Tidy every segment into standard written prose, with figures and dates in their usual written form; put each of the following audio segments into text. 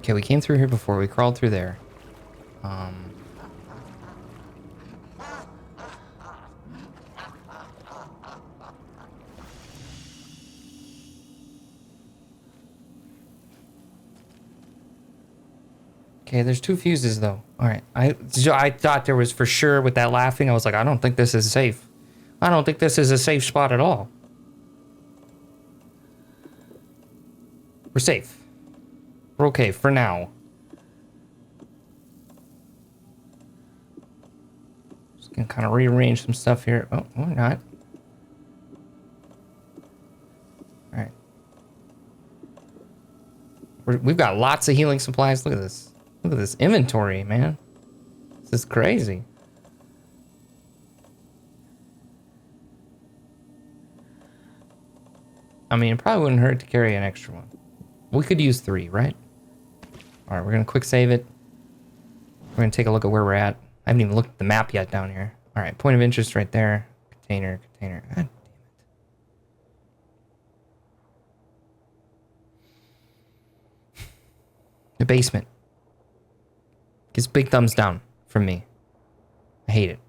Okay, we came through here before. We crawled through there. Okay, there's 2 fuses though. All right, I thought there was for sure with that laughing. I was like, I don't think this is safe. I don't think this is a safe spot at all. We're safe. We're okay for now. Just gonna kind of rearrange some stuff here. Oh, we're not. All right. We've got lots of healing supplies. Look at this. Look at this inventory, man. This is crazy. I mean, it probably wouldn't hurt to carry an extra one. We could use 3, right? All right, we're gonna quick save it. We're gonna take a look at where we're at. I haven't even looked at the map yet down here. All right, point of interest right there. Container. God damn it. The basement. Gets big thumbs down from me. I hate it.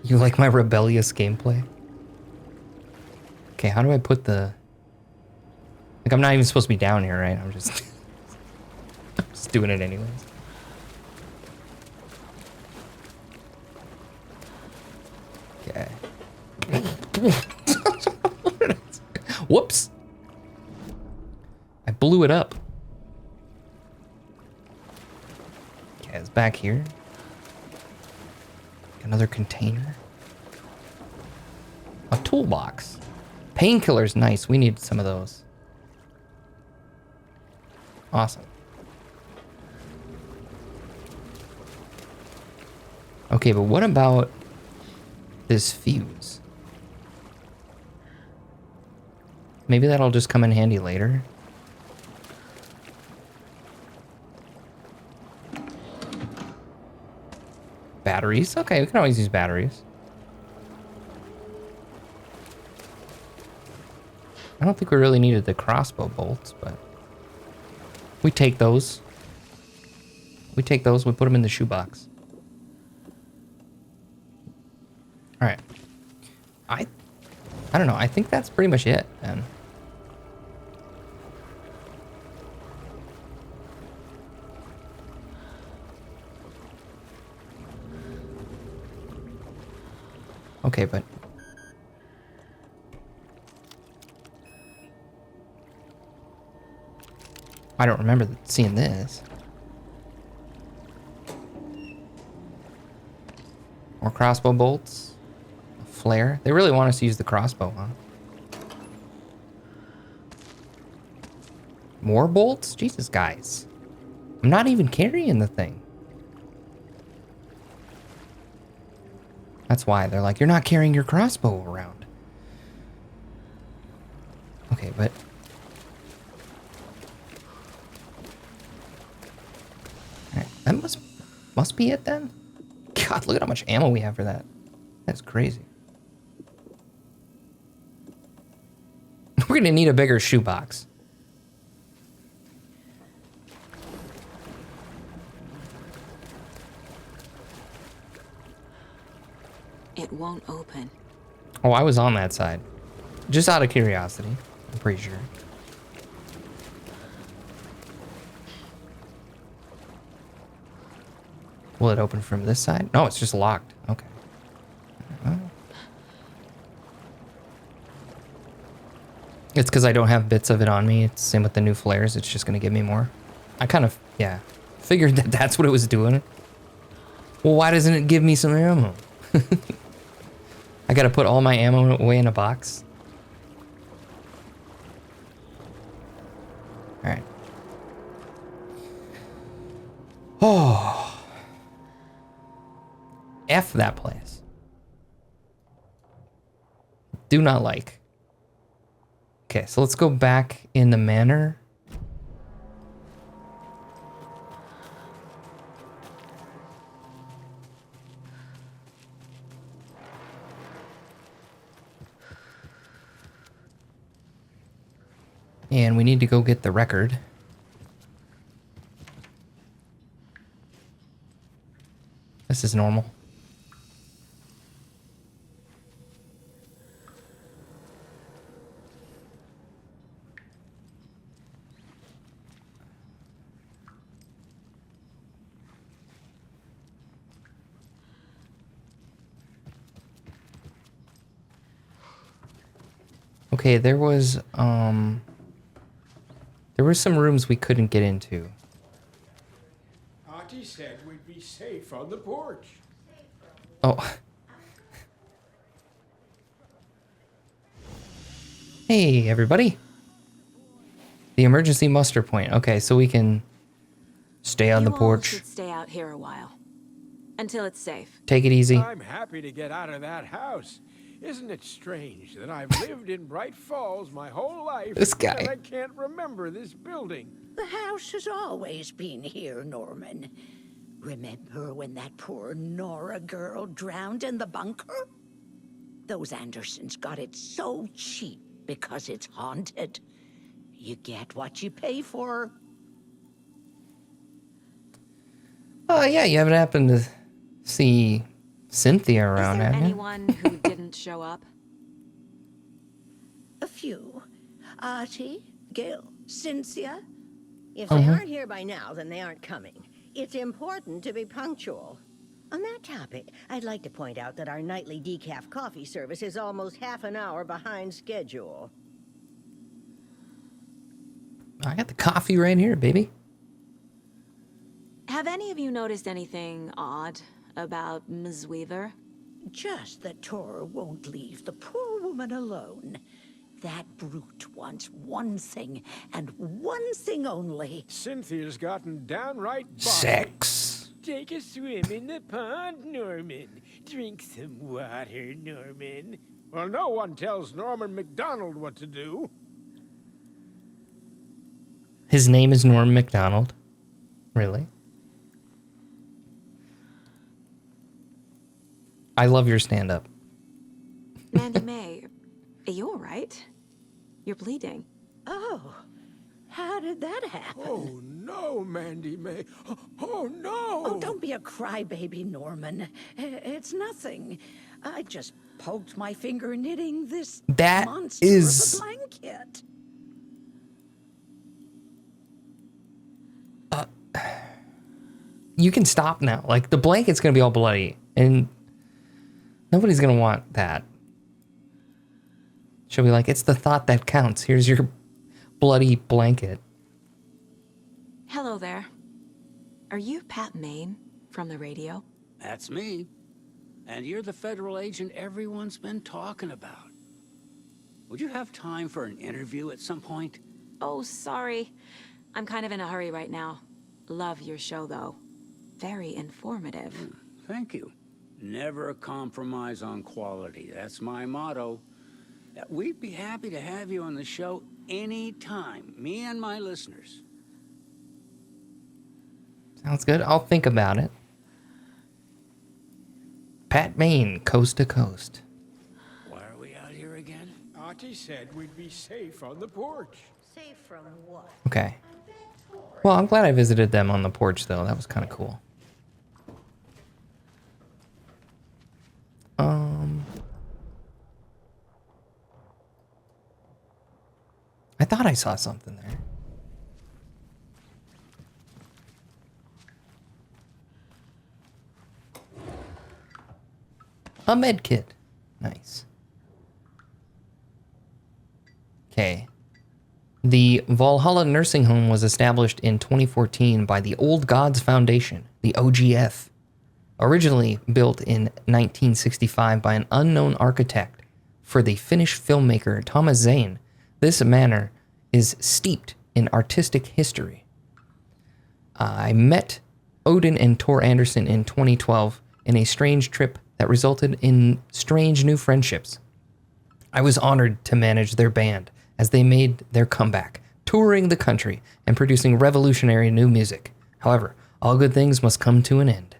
You like my rebellious gameplay? Okay, how do I put the... Like, I'm not even supposed to be down here, right? I'm just... I'm just doing it anyways. Okay. Whoops! I blew it up. Okay, it's back here. Another container. A toolbox. Painkillers, nice. We need some of those. Awesome. Okay, but what about this fuse? Maybe that'll just come in handy later. Batteries? Okay, we can always use batteries. I don't think we really needed the crossbow bolts, but... We take those. We take those, we put them in the shoebox. Alright. I don't know, I think that's pretty much it, then. Okay, but... I don't remember seeing this. More crossbow bolts. A flare. They really want us to use the crossbow, huh? More bolts? Jesus, guys. I'm not even carrying the thing. That's why they're like, you're not carrying your crossbow around. Okay, but... Alright, that must be it then? God, look at how much ammo we have for that. That's crazy. We're gonna need a bigger shoebox. It won't open. Oh, I was on that side. Just out of curiosity, I'm pretty sure. Will it open from this side? No, it's just locked. Okay. It's because I don't have bits of it on me. It's the same with the new flares. It's just going to give me more. I kind of, yeah, figured that that's what it was doing. Well, why doesn't it give me some ammo? I got to put all my ammo away in a box. All right. Oh. F that place. Do not like. Okay, so let's go back in the manor. And we need to go get the record. This is normal. Okay, there was some rooms we couldn't get into. Auntie said we'd be safe on the porch. Oh. Hey, everybody. The emergency muster point. Okay, so we can stay on the porch. You all should stay out here a while. Until it's safe. Take it easy. I'm happy to get out of that house. Isn't it strange that I've lived in Bright Falls my whole life This guy. and I can't remember this building? The house has always been here, Norman. Remember when that poor Nora girl drowned in the bunker? Those Andersons got it so cheap because it's haunted. You get what you pay for. Oh, yeah, you haven't happened to see Cynthia around, Is there have you? anyone who didn't show up? A few. Artie, Gil, Cynthia. If they aren't here by now, then they aren't coming. It's important to be punctual. On that topic, I'd like to point out that our nightly decaf coffee service is almost half an hour behind schedule. I got the coffee right here, baby. Have any of you noticed anything odd about Ms. Weaver? Just that Tor won't leave the poor woman alone. That brute wants one thing, and one thing only. Cynthia's gotten downright bossy. Sex. Take a swim in the pond, Norman. Drink some water, Norman. Well, no one tells Norman McDonald what to do. His name is Norm MacDonald. Really? I love your stand-up. Mandy May, are you all right? You're bleeding. Oh, how did that happen? Oh, no, Mandy May. Oh, no. Oh, don't be a crybaby, Norman. It's nothing. I just poked my finger knitting this That monster is- of a blanket. You can stop now. Like, the blanket's gonna be all bloody, and nobody's gonna want that. She'll be like, it's the thought that counts. Here's your bloody blanket. Hello there. Are you Pat Maine from the radio? That's me. And you're the federal agent everyone's been talking about. Would you have time for an interview at some point? Oh, sorry. I'm kind of in a hurry right now. Love your show, though. Very informative. Thank you. Never compromise on quality. That's my motto. We'd be happy to have you on the show anytime, me and my listeners. Sounds good. I'll think about it. Pat Maine, coast to coast. Why are we out here again? Auntie said we'd be safe on the porch. Safe from what? Okay. Well, I'm glad I visited them on the porch, though. That was kind of cool. I thought I saw something there. A med kit. Nice. Okay. The Valhalla Nursing Home was established in 2014 by the Old Gods Foundation, the OGF. Originally built in 1965 by an unknown architect for the Finnish filmmaker Thomas Zane, this manor is steeped in artistic history. I met Odin and Tor Anderson in 2012 in a strange trip that resulted in strange new friendships. I was honored to manage their band as they made their comeback, touring the country and producing revolutionary new music. However, all good things must come to an end.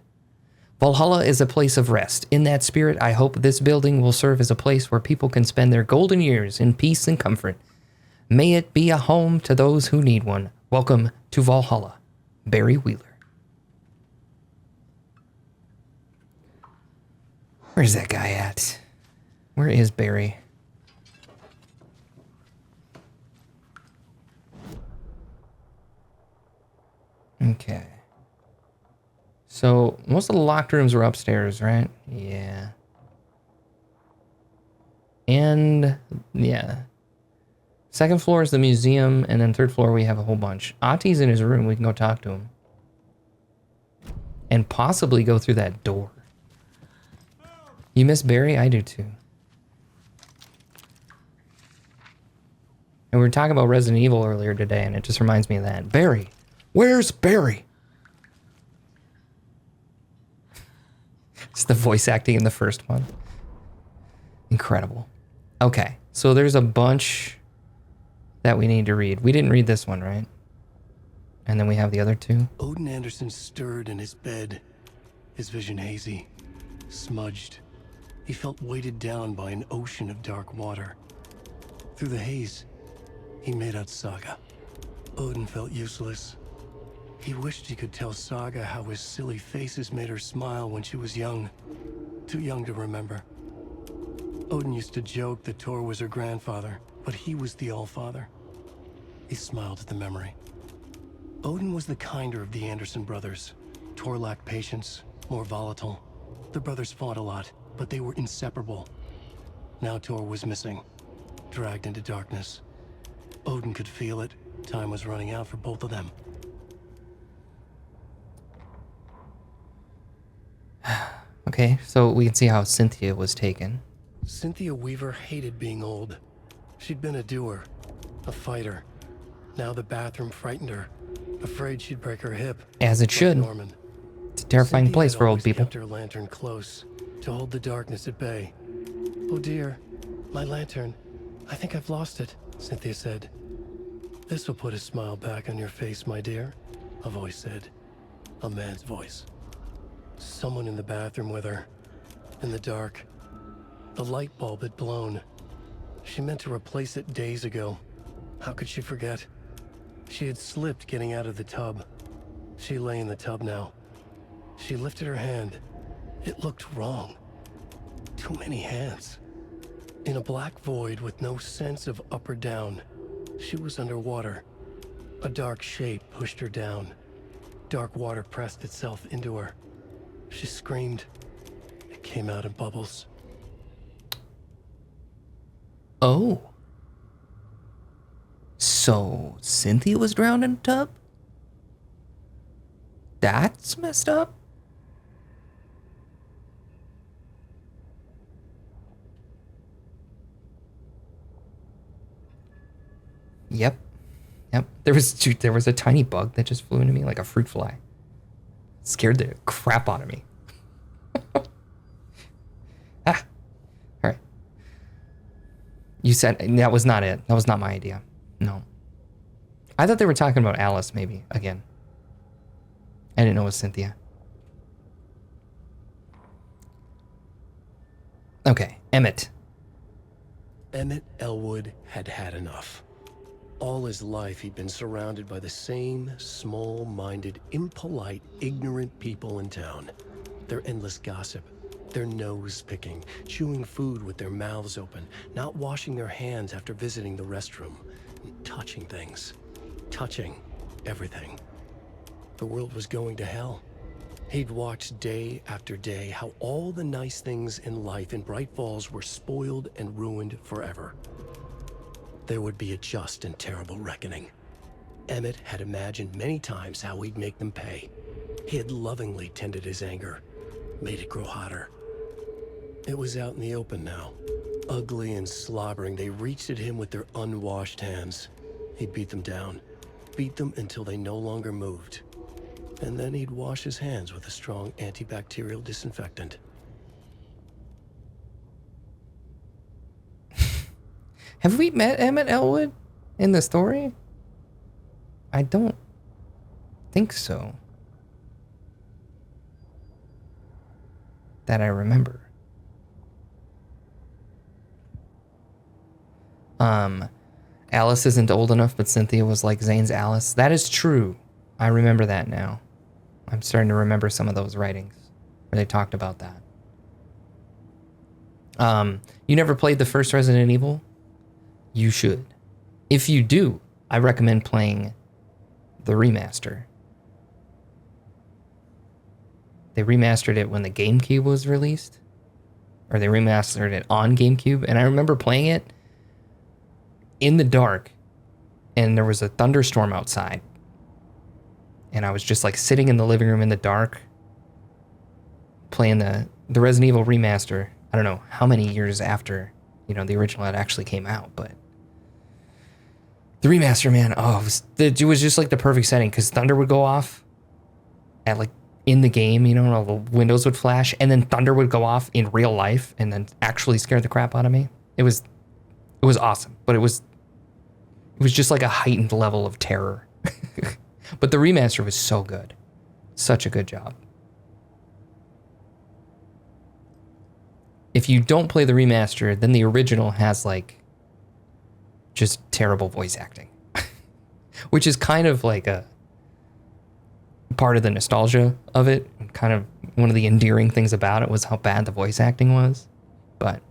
Valhalla is a place of rest. In that spirit, I hope this building will serve as a place where people can spend their golden years in peace and comfort. May it be a home to those who need one. Welcome to Valhalla, Barry Wheeler. Where's that guy at? Where is Barry? Okay. So, most of the locked rooms were upstairs, right? Yeah. And, yeah. Second floor is the museum, and then third floor we have a whole bunch. Ati's in his room. We can go talk to him. And possibly go through that door. You miss Barry? I do too. And we were talking about Resident Evil earlier today, and it just reminds me of that. Barry! Where's Barry? It's the voice acting in the first one. Incredible. Okay, so there's a bunch that we need to read. We didn't read this one, right? And then we have the other two. Odin Anderson stirred in his bed, his vision hazy, smudged. He felt weighted down by an ocean of dark water. Through the haze, he made out Saga. Odin felt useless. He wished he could tell Saga how his silly faces made her smile when she was young. Too young to remember. Odin used to joke that Tor was her grandfather, but he was the Allfather. He smiled at the memory. Odin was the kinder of the Anderson brothers. Tor lacked patience, more volatile. The brothers fought a lot, but they were inseparable. Now Tor was missing, dragged into darkness. Odin could feel it. Time was running out for both of them. Okay, so we can see how Cynthia was taken. Cynthia Weaver hated being old. She'd been a doer, a fighter. Now the bathroom frightened her, afraid she'd break her hip. As it should. Norman. It's a terrifying Cynthia place had for old always people. kept her lantern close to hold the darkness at bay. Oh dear, my lantern. I think I've lost it, Cynthia said. This will put a smile back on your face, my dear, a voice said. A man's voice. Someone in the bathroom with her. In the dark. The light bulb had blown. She meant to replace it days ago. How could she forget? She had slipped getting out of the tub. She lay in the tub now. She lifted her hand. It looked wrong. Too many hands. In a black void with no sense of up or down, she was underwater. A dark shape pushed her down. Dark water pressed itself into her. She screamed. It came out in bubbles. Oh. So Cynthia was drowned in a tub? That's messed up. Yep. There was a tiny bug that just flew into me like a fruit fly. Scared the crap out of me. All right. You said that was not it. That was not my idea. No. I thought they were talking about Alice maybe again. I didn't know it was Cynthia. Okay, Emmett. Emmett Elwood had had enough. All his life, he'd been surrounded by the same small-minded, impolite, ignorant people in town. Their endless gossip, their nose-picking, chewing food with their mouths open, not washing their hands after visiting the restroom, touching things, touching everything. The world was going to hell. He'd watched day after day how all the nice things in life in Bright Falls were spoiled and ruined forever. There would be a just and terrible reckoning. Emmett had imagined many times how he'd make them pay. He had lovingly tended his anger, made it grow hotter. It was out in the open now. Ugly and slobbering, they reached at him with their unwashed hands. He'd beat them down, beat them until they no longer moved. And then he'd wash his hands with a strong antibacterial disinfectant. Have we met Emmett Elwood in the story? I don't think so. That I remember. Alice isn't old enough, but Cynthia was like Zane's Alice. That is true. I remember that now. I'm starting to remember some of those writings where they talked about that. You never played the first Resident Evil? You should. If you do, I recommend playing the remaster. They remastered it when the GameCube was released. Or they remastered it on GameCube. And I remember playing it in the dark. And there was a thunderstorm outside. And I was just like sitting in the living room in the dark. Playing the Resident Evil remaster. I don't know how many years after, you know, the original had actually came out. But the remaster, man, oh, it was just like the perfect setting. Because thunder would go off at like in the game, you know, and all the windows would flash, and then thunder would go off in real life and then actually scare the crap out of me. It was awesome, but it was just like a heightened level of terror. But the remaster was so good. Such a good job. If you don't play the remaster, then the original has like just terrible voice acting. Which is kind of like a part of the nostalgia of it. Kind of one of the endearing things about it was how bad the voice acting was. But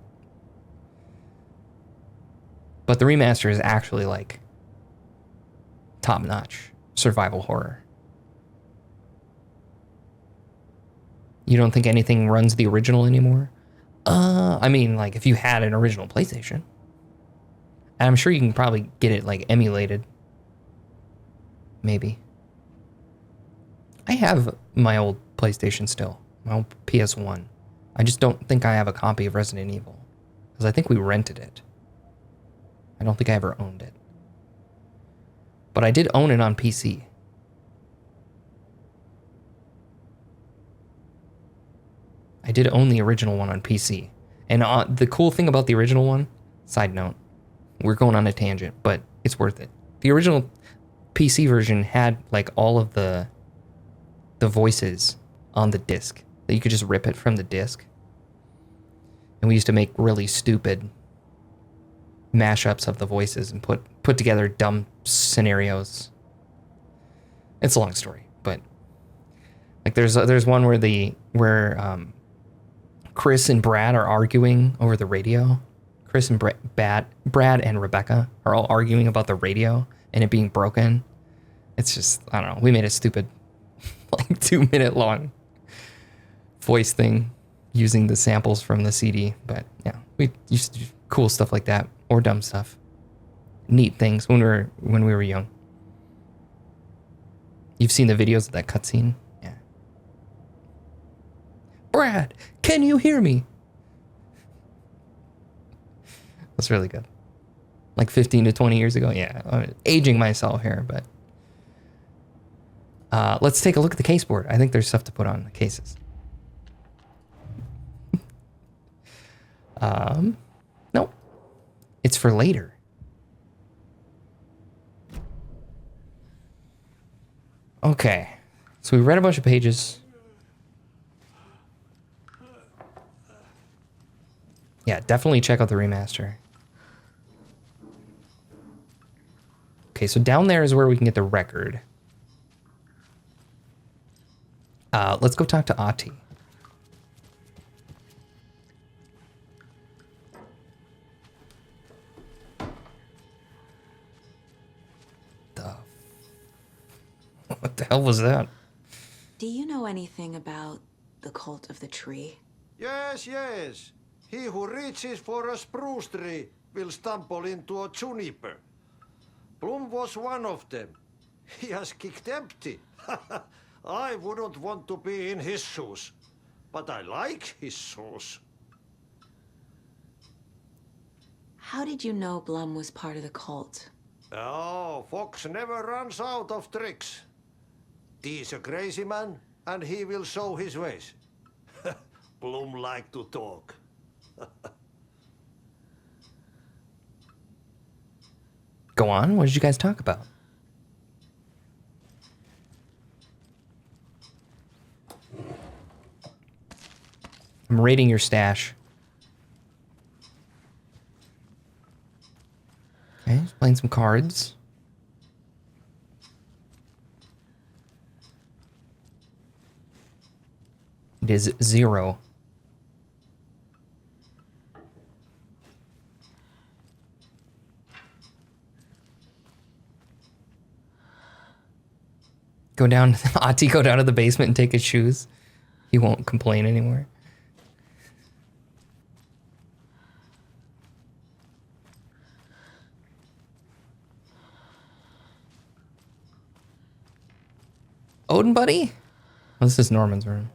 the remaster is actually like top-notch survival horror. You don't think anything runs the original anymore? I mean, like if you had an original PlayStation. And I'm sure you can probably get it like emulated. Maybe. I have my old PlayStation still, my old PS1. I just don't think I have a copy of Resident Evil, because I think we rented it. I don't think I ever owned it. But I did own it on PC. I did own the original one on PC. And the cool thing about the original one, side note, we're going on a tangent, but it's worth it. The original PC version had like all of the voices on the disc that you could just rip it from the disc. And we used to make really stupid mashups of the voices and put together dumb scenarios. It's a long story, but like there's one where Chris and Brad are arguing over the radio. Chris and Brad and Rebecca are all arguing about the radio and it being broken. It's just, I don't know. We made a stupid like 2-minute long voice thing using the samples from the CD. But yeah, we used to do cool stuff like that, or dumb stuff. Neat things when we were young. You've seen the videos of that cutscene? Yeah. Brad, can you hear me? That's really good. Like 15 to 20 years ago. Yeah, I'm aging myself here, but let's take a look at the case board. I think there's stuff to put on the cases. Nope. It's for later. Okay. So we read a bunch of pages. Yeah, definitely check out the remaster. Okay, so down there is where we can get the record. Let's go talk to Ahti. What the hell was that? Do you know anything about the cult of the tree? Yes, yes. He who reaches for a spruce tree will stumble into a juniper. Bloom was one of them. He has kicked empty. I wouldn't want to be in his shoes, but I like his shoes. How did you know Blum was part of the cult? Oh, Fox never runs out of tricks. He's a crazy man, and he will show his ways. Bloom like to talk. Go on, what did you guys talk about? I'm raiding your stash. Okay, Playing some cards. It is 0. Go down, Ati, go down to the basement and take his shoes. He won't complain anymore. Odin, buddy? Oh, this is Norman's room.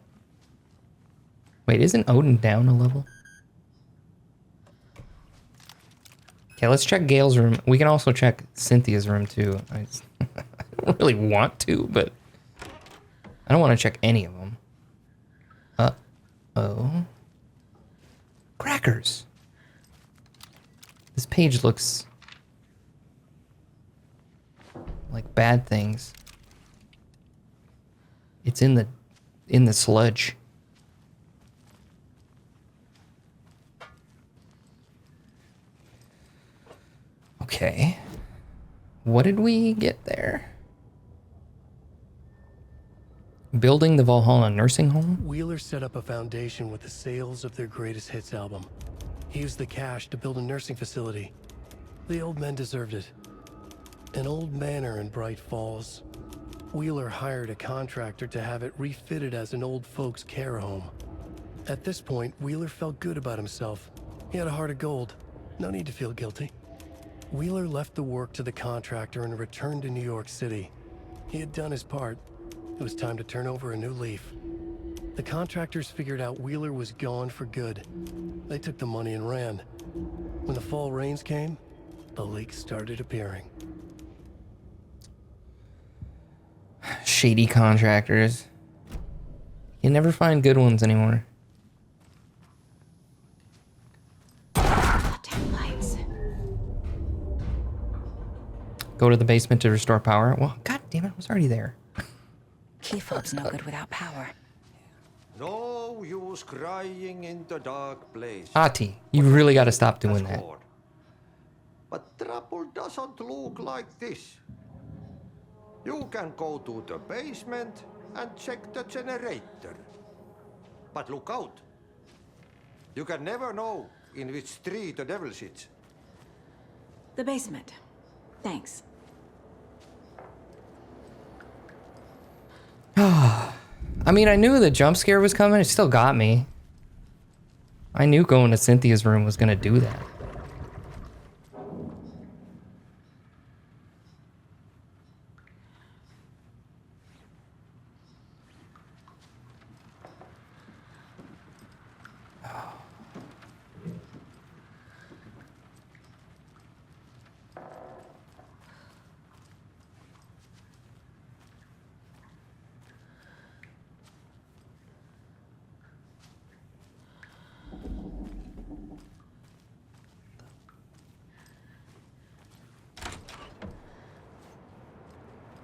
Wait, isn't Odin down a level? Okay, let's check Gale's room. We can also check Cynthia's room too. I don't really want to, but I don't want to check any of them. Uh-oh. Crackers. This page looks like bad things. It's in the sludge. Okay. What did we get there? Building the Valhalla nursing home? Wheeler set up a foundation with the sales of their greatest hits album. He used the cash to build a nursing facility. The old men deserved it. An old manor in Bright Falls. Wheeler hired a contractor to have it refitted as an old folks' care home. At this point, Wheeler felt good about himself. He had a heart of gold. No need to feel guilty. Wheeler left the work to the contractor and returned to New York City. He had done his part. It was time to turn over a new leaf. The contractors figured out Wheeler was gone for good. They took the money and ran. When the fall rains came, the leaks started appearing. Shady contractors. You never find good ones anymore. Damn lights. Go to the basement to restore power. Well, god damn it, I was already there. Key fob's no good without power. No use crying in the dark place. Ati, you really got to stop doing that. But trouble doesn't look like this. You can go to the basement and check the generator. But look out. You can never know in which tree the devil sits. The basement. Thanks. I mean, I knew the jump scare was coming. It still got me. I knew going to Cynthia's room was going to do that.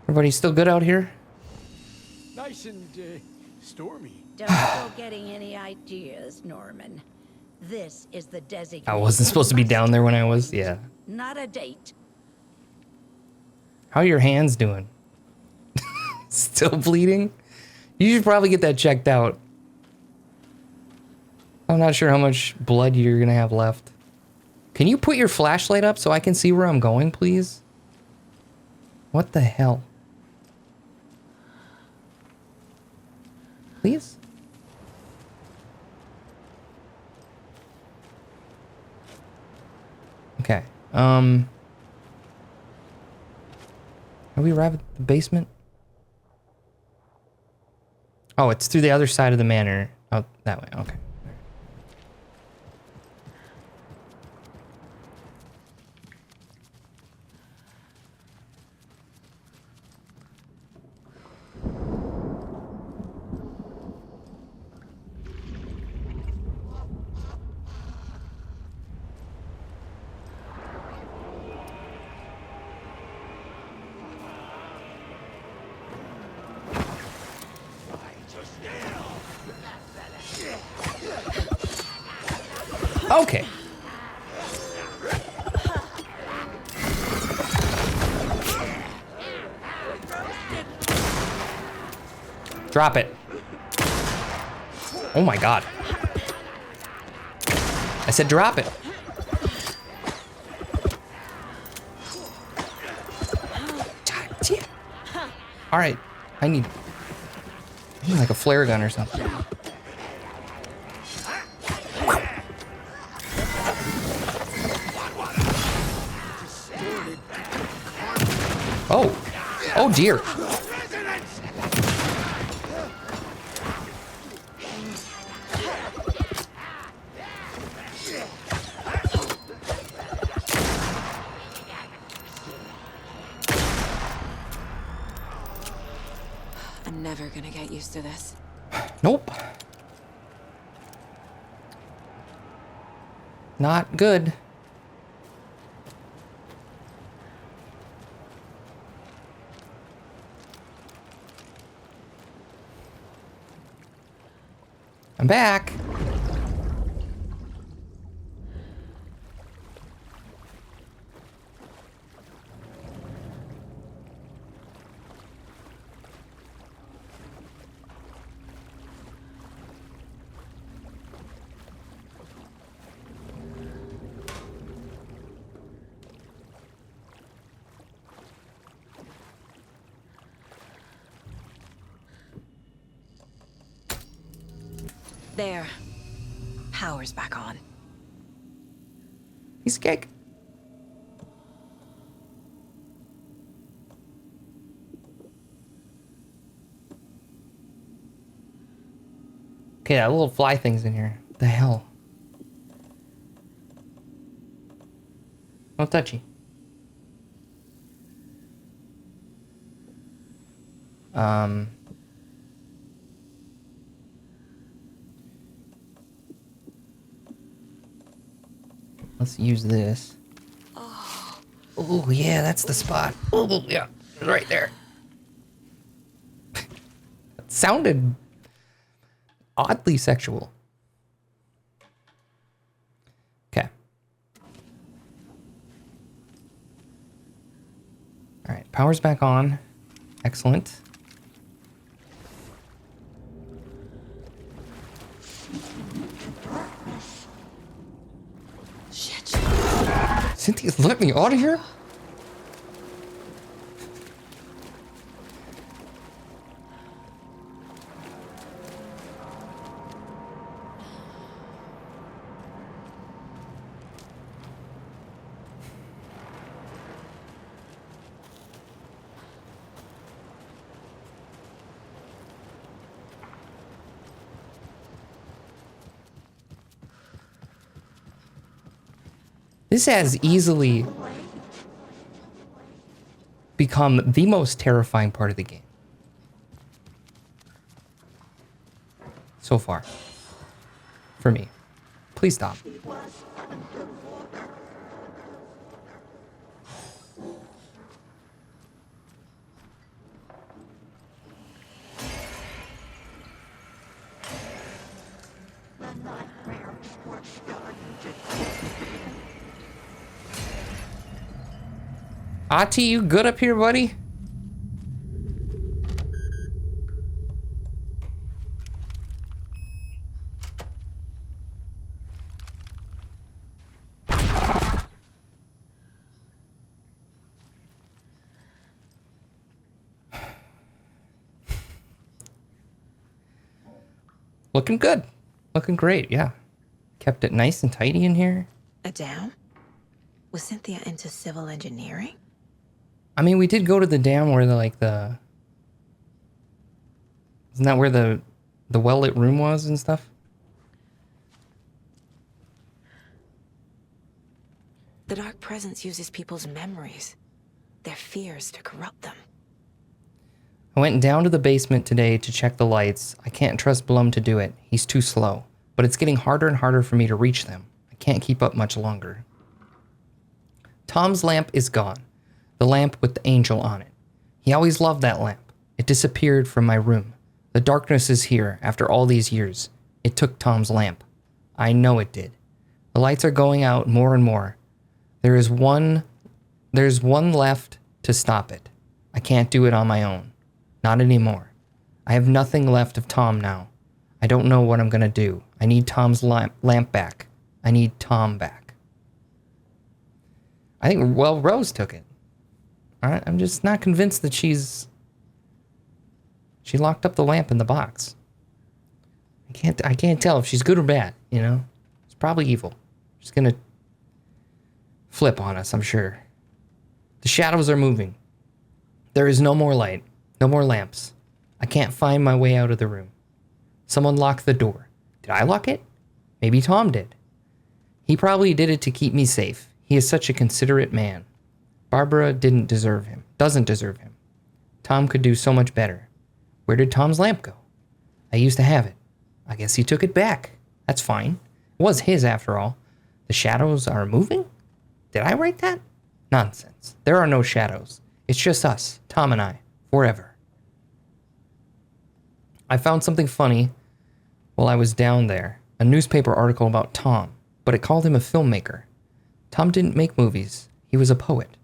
Everybody still good out here? Nice and stormy. Don't go getting any ideas, Norman. This is the designated. I wasn't supposed to be down there when I was. Yeah. Not a date. How are your hands doing? Still bleeding? You should probably get that checked out. I'm not sure how much blood you're gonna have left. Can you put your flashlight up so I can see where I'm going, please? What the hell? Please? Okay. Have we arrived at the basement? Oh, it's through the other side of the manor. Oh, that way. Okay. Okay. Drop it. Oh my god. I said drop it. God damn. All right, I need like a flare gun or something. Oh, oh dear. I'm never gonna get used to this. Nope. Not good. I'm back. There. Power's back on. Piece of cake. Okay, that little fly thing's in here. What the hell? Oh, touchy. Let's use this. Oh, yeah, that's the spot. Oh, yeah, right there. That sounded oddly sexual. Okay. All right, power's back on. Excellent. Shit. Cynthia, let me out of here. This has easily become the most terrifying part of the game so far for me. Please stop. Ati, you good up here, buddy? Looking good. Looking great, yeah. Kept it nice and tidy in here. A dam? Was Cynthia into civil engineering? I mean, we did go to the dam where isn't that where the well-lit room was and stuff? The Dark Presence uses people's memories, their fears to corrupt them. I went down to the basement today to check the lights. I can't trust Blum to do it. He's too slow. But it's getting harder and harder for me to reach them. I can't keep up much longer. Tom's lamp is gone. The lamp with the angel on it. He always loved that lamp. It disappeared from my room. The darkness is here after all these years. It took Tom's lamp. I know it did. The lights are going out more and more. There's one left to stop it. I can't do it on my own. Not anymore. I have nothing left of Tom now. I don't know what I'm gonna do. I need Tom's lamp back. I need Tom back. I think, well, Rose took it. Alright, I'm just not convinced that she locked up the lamp in the box. I can't tell if she's good or bad, you know? It's probably evil. She's gonna flip on us, I'm sure. The shadows are moving. There is no more light. No more lamps. I can't find my way out of the room. Someone locked the door. Did I lock it? Maybe Tom did. He probably did it to keep me safe. He is such a considerate man. Barbara doesn't deserve him. Tom could do so much better. Where did Tom's lamp go? I used to have it. I guess he took it back. That's fine. It was his after all. The shadows are moving? Did I write that? Nonsense. There are no shadows. It's just us, Tom and I, forever. I found something funny while I was down there. A newspaper article about Tom, but it called him a filmmaker. Tom didn't make movies. He was a poet.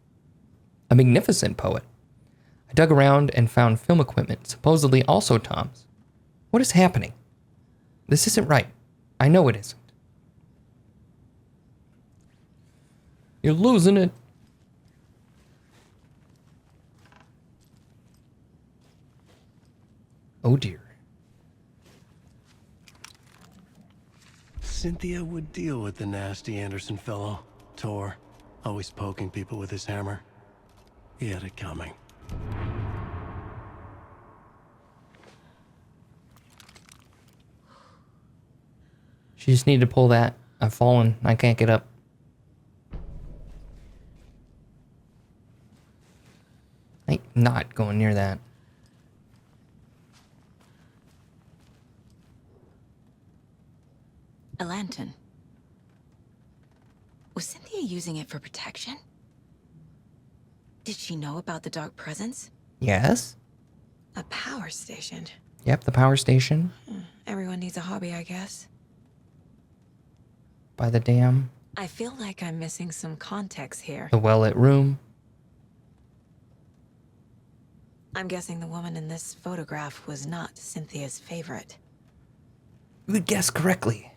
A magnificent poet. I dug around and found film equipment, supposedly also Tom's. What is happening? This isn't right. I know it isn't. You're losing it. Oh dear. Cynthia would deal with the nasty Anderson fellow. Tor, always poking people with his hammer. He had it coming. She just needed to pull that. I've fallen. I can't get up. I ain't not going near that. A lantern. Was Cynthia using it for protection? Did she know about the dark presence? Yes? A power station. Yep, the power station. Everyone needs a hobby, I guess. By the dam. I feel like I'm missing some context here. The well-lit room. I'm guessing the woman in this photograph was not Cynthia's favorite. You would guess correctly.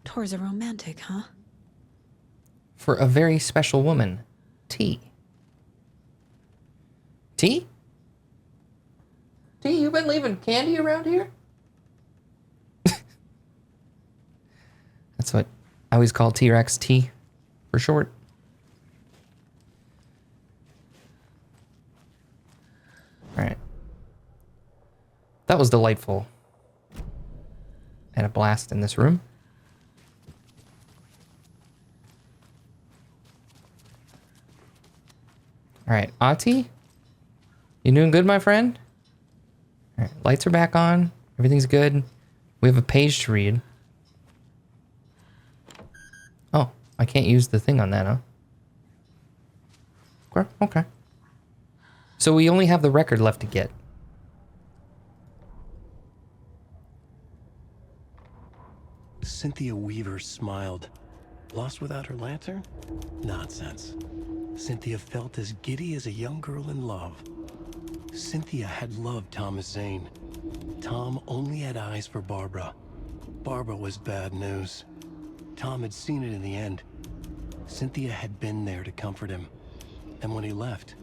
Tor's a romantic, huh? For a very special woman. T. T? T, you been leaving candy around here? That's what I always call T-Rex T for short. Alright. That was delightful. Had a blast in this room. Alright, Ati? You doing good, my friend? Alright, lights are back on. Everything's good. We have a page to read. Oh, I can't use the thing on that, huh? Okay. So we only have the record left to get. Cynthia Weaver smiled. Lost without her lantern? Nonsense. Cynthia felt as giddy as a young girl in love. Cynthia had loved Thomas Zane. Tom only had eyes for Barbara. Barbara was bad news. Tom had seen it in the end. Cynthia had been there to comfort him. And when he left,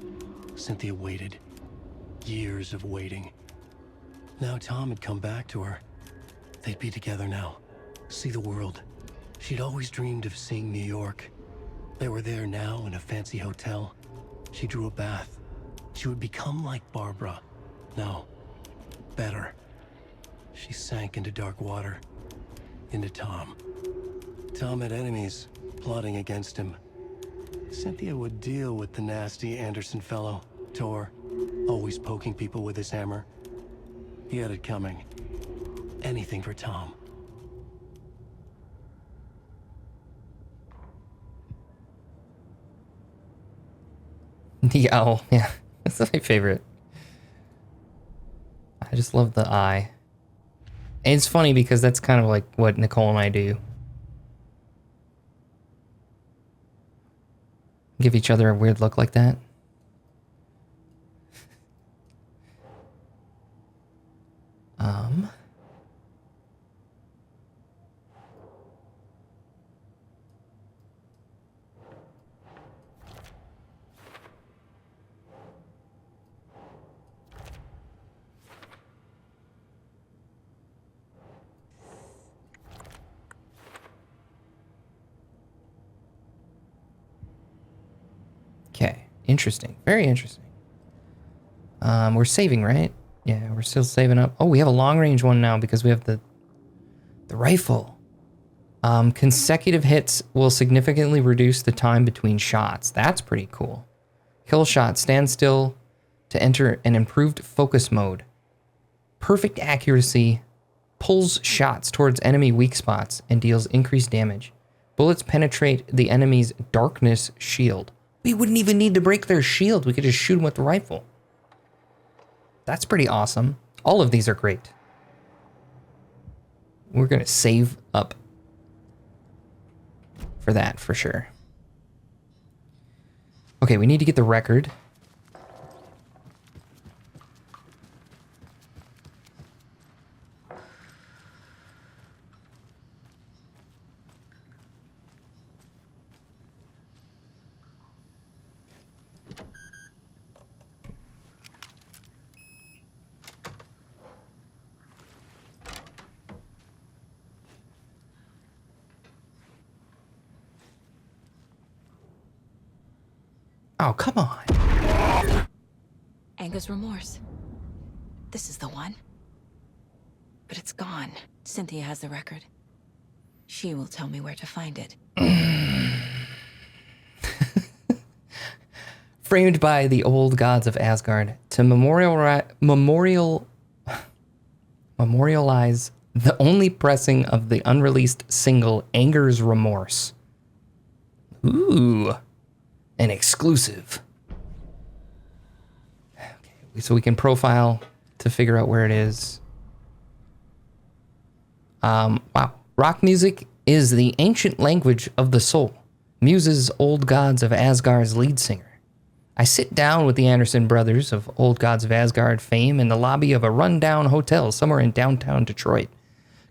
Cynthia waited. Years of waiting. Now Tom had come back to her. They'd be together now. See the world. She'd always dreamed of seeing New York. They were there now in a fancy hotel. She drew a bath. She would become like Barbara. No, better. She sank into dark water. Into Tom. Tom had enemies plotting against him. Cynthia would deal with the nasty Anderson fellow, Tor, always poking people with his hammer. He had it coming. Anything for Tom. The owl, yeah. That's my favorite. I just love the eye. And it's funny because that's kind of like what Nicole and I do. Give each other a weird look like that. Okay, interesting. Very interesting. We're saving, right? Yeah, we're still saving up. Oh, we have a long range one now because we have the rifle. Consecutive hits will significantly reduce the time between shots. That's pretty cool. Kill shot, stand still to enter an improved focus mode. Perfect accuracy, pulls shots towards enemy weak spots and deals increased damage. Bullets penetrate the enemy's darkness shield. We wouldn't even need to break their shield. We could just shoot them with the rifle. That's pretty awesome. All of these are great. We're going to save up for that for sure. Okay, we need to get the record. Oh, come on. Anger's Remorse. This is the one. But it's gone. Cynthia has the record. She will tell me where to find it. Framed by the old gods of Asgard to memorialize the only pressing of the unreleased single Anger's Remorse. Ooh. An exclusive. Okay, so we can profile to figure out where it is. Wow. Rock music is the ancient language of the soul. Muses old gods of Asgard's lead singer. I sit down with the Anderson brothers of Old Gods of Asgard fame in the lobby of a rundown hotel somewhere in downtown Detroit.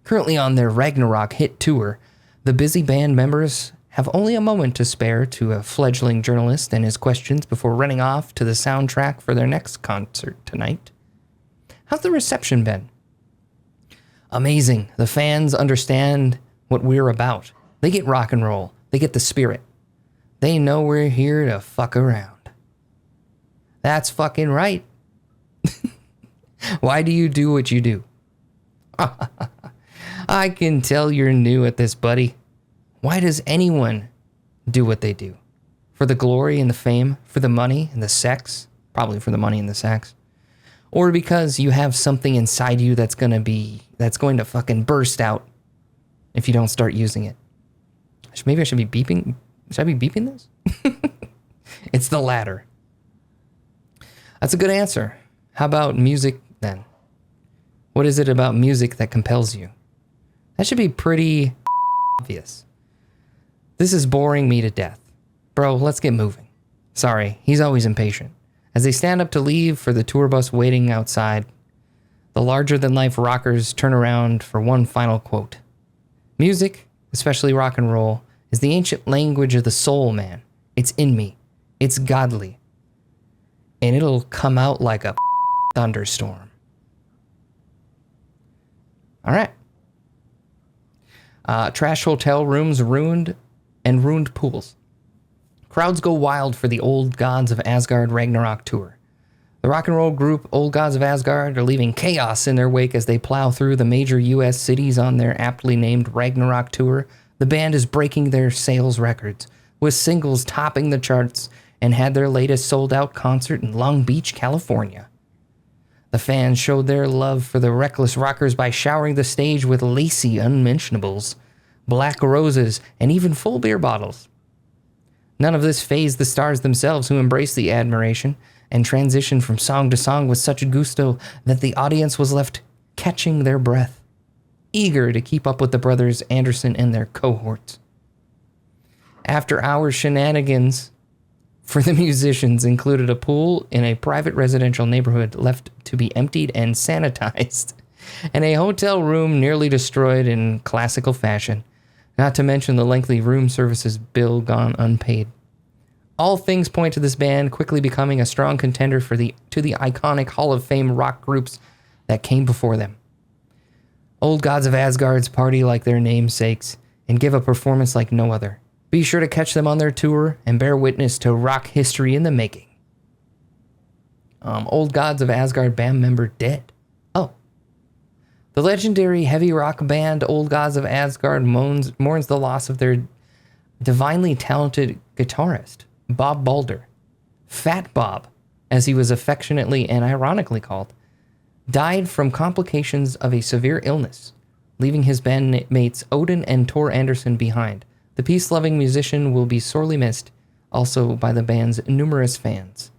Currently on their Ragnarok hit tour, the busy band members have only a moment to spare to a fledgling journalist and his questions before running off to the soundtrack for their next concert tonight. How's the reception been? Amazing. The fans understand what we're about. They get rock and roll. They get the spirit. They know we're here to fuck around. That's fucking right. Why do you do what you do? I can tell you're new at this, buddy. Why does anyone do what they do? For the glory and the fame? For the money and the sex? Probably for the money and the sex. Or because you have something inside you that's going to fucking burst out if you don't start using it. Maybe I should be beeping. Should I be beeping this? It's the latter. That's a good answer. How about music then? What is it about music that compels you? That should be pretty obvious. This is boring me to death. Bro, let's get moving. Sorry, he's always impatient. As they stand up to leave for the tour bus waiting outside, the larger-than-life rockers turn around for one final quote. Music, especially rock and roll, is the ancient language of the soul, man. It's in me. It's godly. And it'll come out like a thunderstorm. All right. Trash hotel rooms ruined and ruined pools. Crowds go wild for the Old Gods of Asgard Ragnarok tour. The rock and roll group Old Gods of Asgard are leaving chaos in their wake as they plow through the major U.S. cities on their aptly named Ragnarok tour. The band is breaking their sales records, with singles topping the charts, and had their latest sold-out concert in Long Beach, California. The fans showed their love for the reckless rockers by showering the stage with lacy unmentionables, black roses, and even full beer bottles. None of this fazed the stars themselves, who embraced the admiration and transitioned from song to song with such gusto that the audience was left catching their breath, eager to keep up with the brothers Anderson and their cohorts. After hours shenanigans for the musicians included a pool in a private residential neighborhood left to be emptied and sanitized, and a hotel room nearly destroyed in classical fashion, not to mention the lengthy room services bill gone unpaid. All things point to this band quickly becoming a strong contender to the iconic Hall of Fame rock groups that came before them. Old Gods of Asgard's party like their namesakes and give a performance like no other. Be sure to catch them on their tour and bear witness to rock history in the making. Old Gods of Asgard band member dead. Oh. The legendary heavy rock band Old Gods of Asgard mourns the loss of their divinely talented guitarist, Bob Balder. Fat Bob, as he was affectionately and ironically called, died from complications of a severe illness, leaving his bandmates Odin and Tor Anderson behind. The peace-loving musician will be sorely missed, also by the band's numerous fans.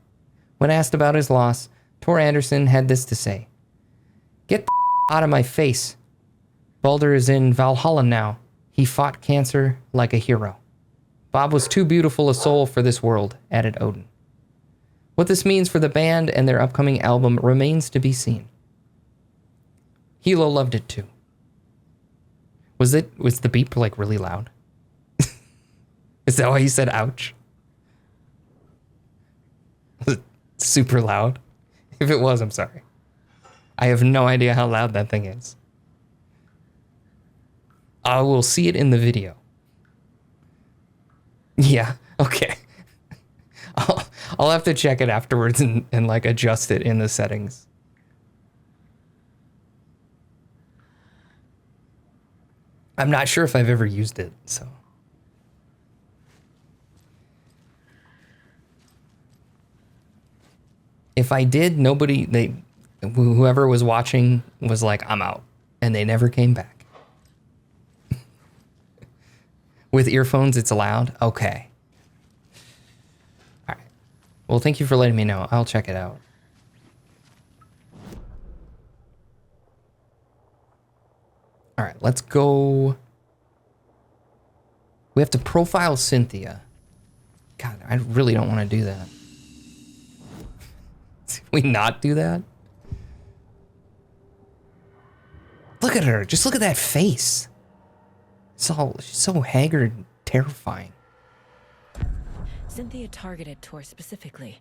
When asked about his loss, Tor Anderson had this to say: "Get the out of my face. Balder is in Valhalla now. He fought cancer like a hero. Bob was too beautiful a soul for this world," added Odin. What this means for the band and their upcoming album remains to be seen. Hilo loved it too. Was the beep like really loud? Is that why he said ouch? Was it super loud? If it was, I'm sorry. I have no idea how loud that thing is. I will see it in the video. Yeah, okay. I'll have to check it afterwards and like adjust it in the settings. I'm not sure if I've ever used it, so. If I did, whoever was watching was like, "I'm out," and they never came back. With earphones, it's allowed? Okay. All right. Well, thank you for letting me know. I'll check it out. All right, let's go. We have to profile Cynthia. God, I really don't want to do that. Can we not do that? Look at her. Just look at that face. She's so haggard and terrifying. Cynthia targeted Tor specifically.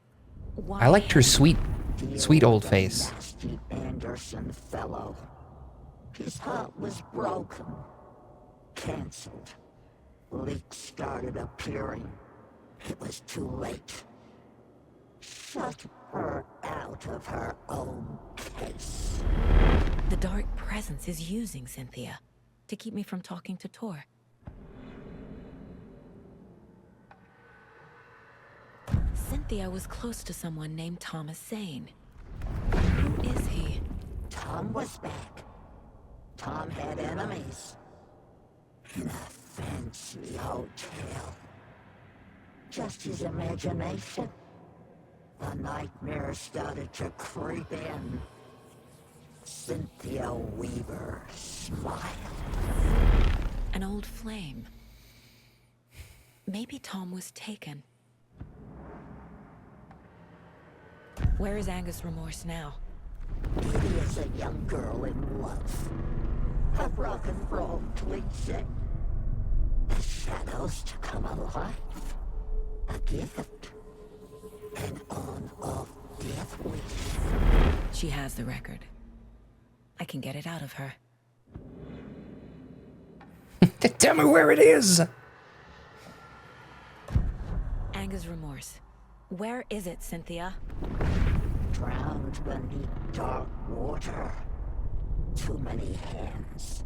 Why? I liked her sweet old face. Nasty Anderson fellow. His heart was broken. Cancelled. Leaks started appearing. It was too late. Shut her out of her own case. The dark presence is using Cynthia to keep me from talking to Tor. Cynthia was close to someone named Thomas Zane. Who is he? Tom was back. Tom had enemies. In a fancy hotel. Just his imagination. The nightmare started to creep in. Cynthia Weaver smiled. An old flame. Maybe Tom was taken. Where is Angus Remorse now? Beardy is a young girl in love. A rock and roll cliche. The shadows to come alive. A gift. An on-off death wish. She has the record. I can get it out of her. Tell me where it is. Angus Remorse. Where is it, Cynthia? Drowned beneath dark water. Too many hands.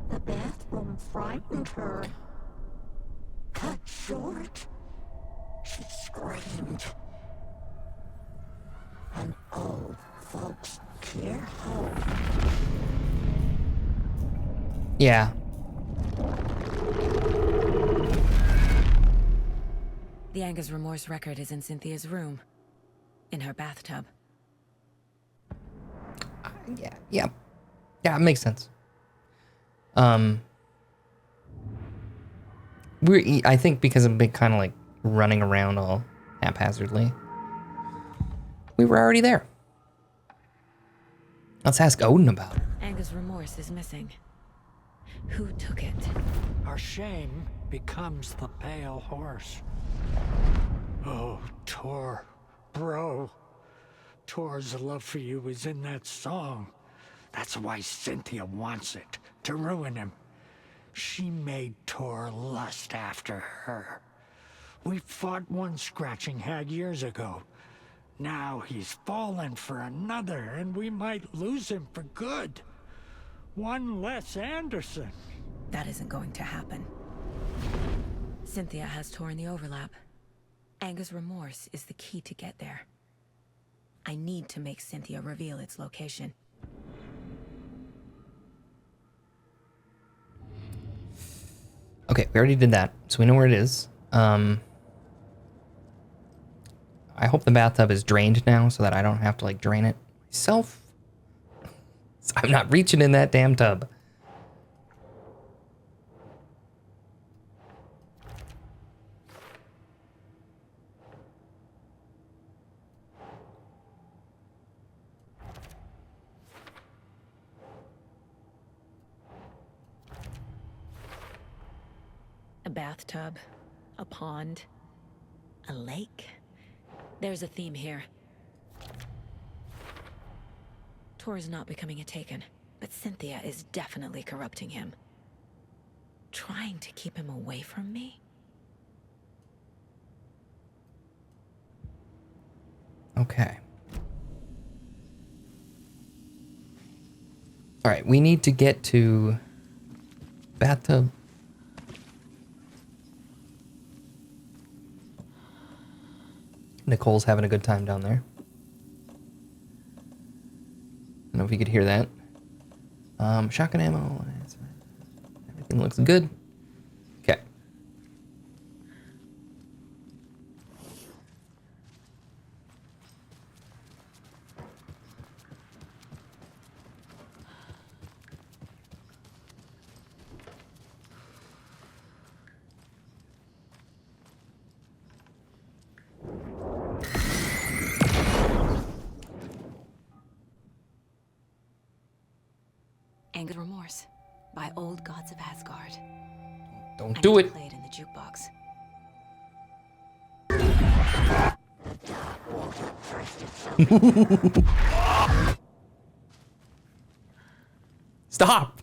The bathroom frightened her. Cut short. She screamed. An old folks care home. Yeah. The Angus Remorse record is in Cynthia's room. In her bathtub. Yeah, it makes sense. I think because I've been kind of like running around all haphazardly. We were already there. Let's ask Odin about it. Anger's remorse is missing. Who took it? Our shame becomes the pale horse. Oh, Tor, bro. Tor's love for you is in that song. That's why Cynthia wants it, to ruin him. She made Tor lust after her. We fought one scratching hag years ago. Now he's fallen for another, and we might lose him for good. One less Anderson. That isn't going to happen. Cynthia has Tor in the overlap. Anger's remorse is the key to get there. I need to make Cynthia reveal its location. Okay, we already did that, so we know where it is. I hope the bathtub is drained now so that I don't have to, like, drain it myself. So I'm not reaching in that damn tub. A bathtub, a pond, a lake. There's a theme here. Tor is not becoming a Taken, but Cynthia is definitely corrupting him. Trying to keep him away from me? Okay. All right, we need to get to bathtub. Nicole's having a good time down there. I don't know if you could hear that. Shotgun ammo. Everything looks good. Okay. Anger's Remorse by Old Gods of Asgard. Don't do it. Play it in the jukebox. Stop.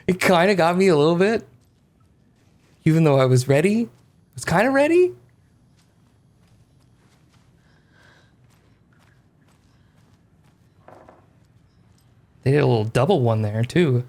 It kind of got me a little bit. Even though I was ready. I was kind of ready. They did a little double one there, too.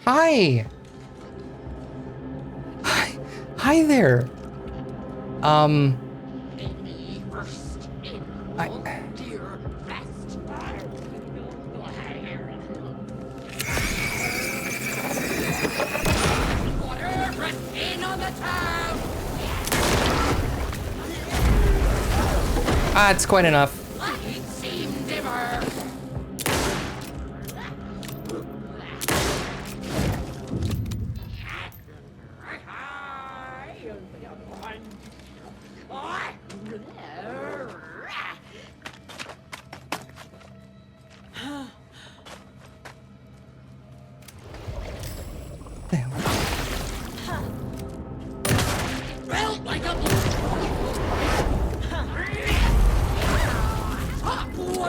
Hi. Hi there. It's quite enough.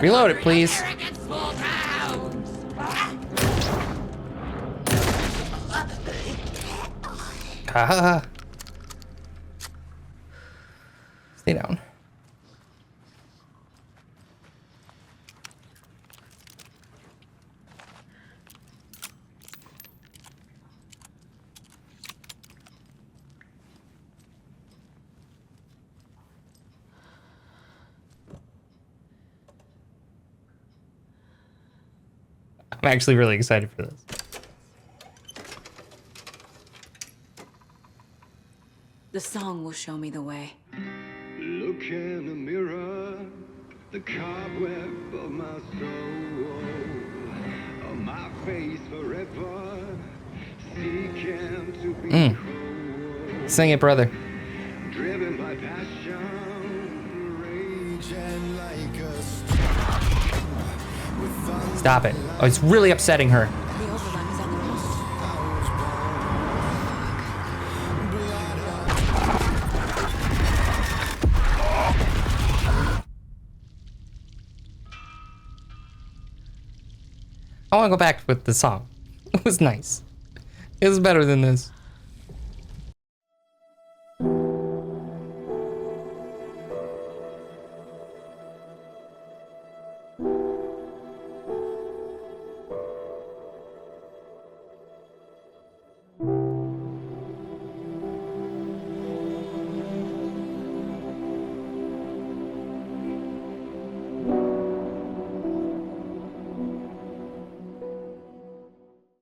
Reload it, please. Ah. Stay down. I'm actually really excited for this. The song will show me the way. Look in the mirror, the cobweb of my soul, of my face forever, seeking to be whole. Sing it, brother. Driven by passion, raging like a storm. Stop it. Oh, it's really upsetting her. The overlap is at the post. I want to go back with the song. It was nice. It was better than this.